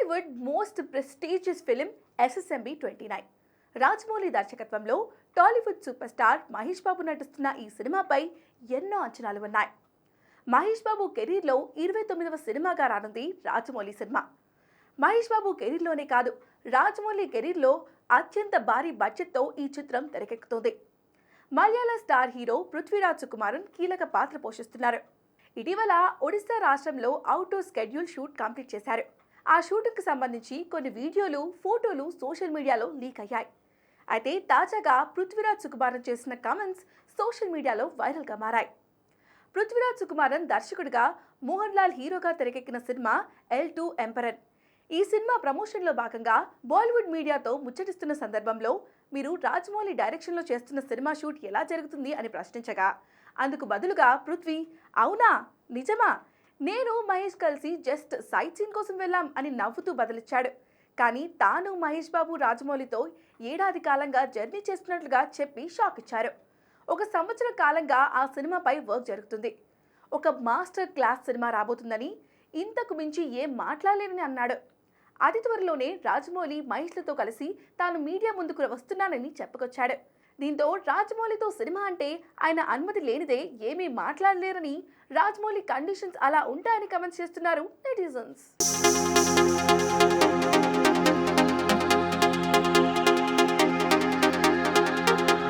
Tollywood most prestigious film SSMB 29. Rajamouli దర్శకత్వంలో Tollywood super star Mahesh Babu నటిస్తున్న ఈ సినిమాపై ఎన్నో అంచనాలు ఉన్నాయి. మహేష్ బాబు కెరీర్లో 29వ సినిమాగా రానుంది రాజమౌళి సినిమా. మహేష్ బాబు కెరీర్లోనే కాదు, రాజమౌళి కెరీర్లో అత్యంత భారీ బడ్జెట్తో ఈ చిత్రం తెరకెక్కుతోంది. మలయాళ స్టార్ హీరో పృథ్వీరాజ్ సుకుమారన్ కీలక పాత్ర పోషిస్తున్నారు. ఇటీవల ఒడిశా రాష్ట్రంలో అవుట్డోర్ స్కెడ్యూల్ షూట్ కంప్లీట్ చేశారు. ఆ షూటింగ్కి సంబంధించి కొన్ని వీడియోలు, ఫోటోలు సోషల్ మీడియాలో లీక్ అయ్యాయి. అయితే తాజాగా పృథ్వీరాజ్ సుకుమారన్ చేసిన కామెంట్స్ సోషల్ మీడియాలో వైరల్గా మారాయి. పృథ్వీరాజ్ సుకుమారన్ దర్శకుడిగా, మోహన్ లాల్ హీరోగా తెరకెక్కిన సినిమా L2 ఎంపరర్. ఈ సినిమా ప్రమోషన్లో భాగంగా బాలీవుడ్ మీడియాతో ముచ్చటిస్తున్న సందర్భంలో మీరు రాజమౌళి డైరెక్షన్లో చేస్తున్న సినిమా షూట్ ఎలా జరుగుతుంది అని ప్రశ్నించగా, అందుకు బదులుగా పృథ్వీ, అవునా, నిజమా, నేను మహేష్ కలిసి జస్ట్ సైట్ సీన్ కోసం వెళ్ళాం అని నవ్వుతూ బదులిచ్చాడు. కానీ తాను మహేష్ బాబు రాజమౌళితో ఏడాది కాలంగా జర్నీ చేస్తున్నట్లుగా చెప్పి షాక్ ఇచ్చారు. 1 సంవత్సరం కాలంగా ఆ సినిమాపై వర్క్ జరుగుతుంది. ఒక మాస్టర్ క్లాస్ సినిమా రాబోతుందని, ఇంతకు మించి ఏం మాట్లాడలేనని అన్నాడు. అతి త్వరలోనే రాజమౌళి మహేష్లతో కలిసి తాను మీడియా ముందుకు వస్తున్నానని చెప్పుకొచ్చాడు. దీంతో రాజమౌళితో సినిమా అంటే ఆయన అనుమతి లేనిదే ఏమీ మాట్లాడలేరని, రాజమౌళి కండిషన్స్ అలా ఉంటాయని కమెంట్స్ చేస్తున్నారు నెటిజన్స్.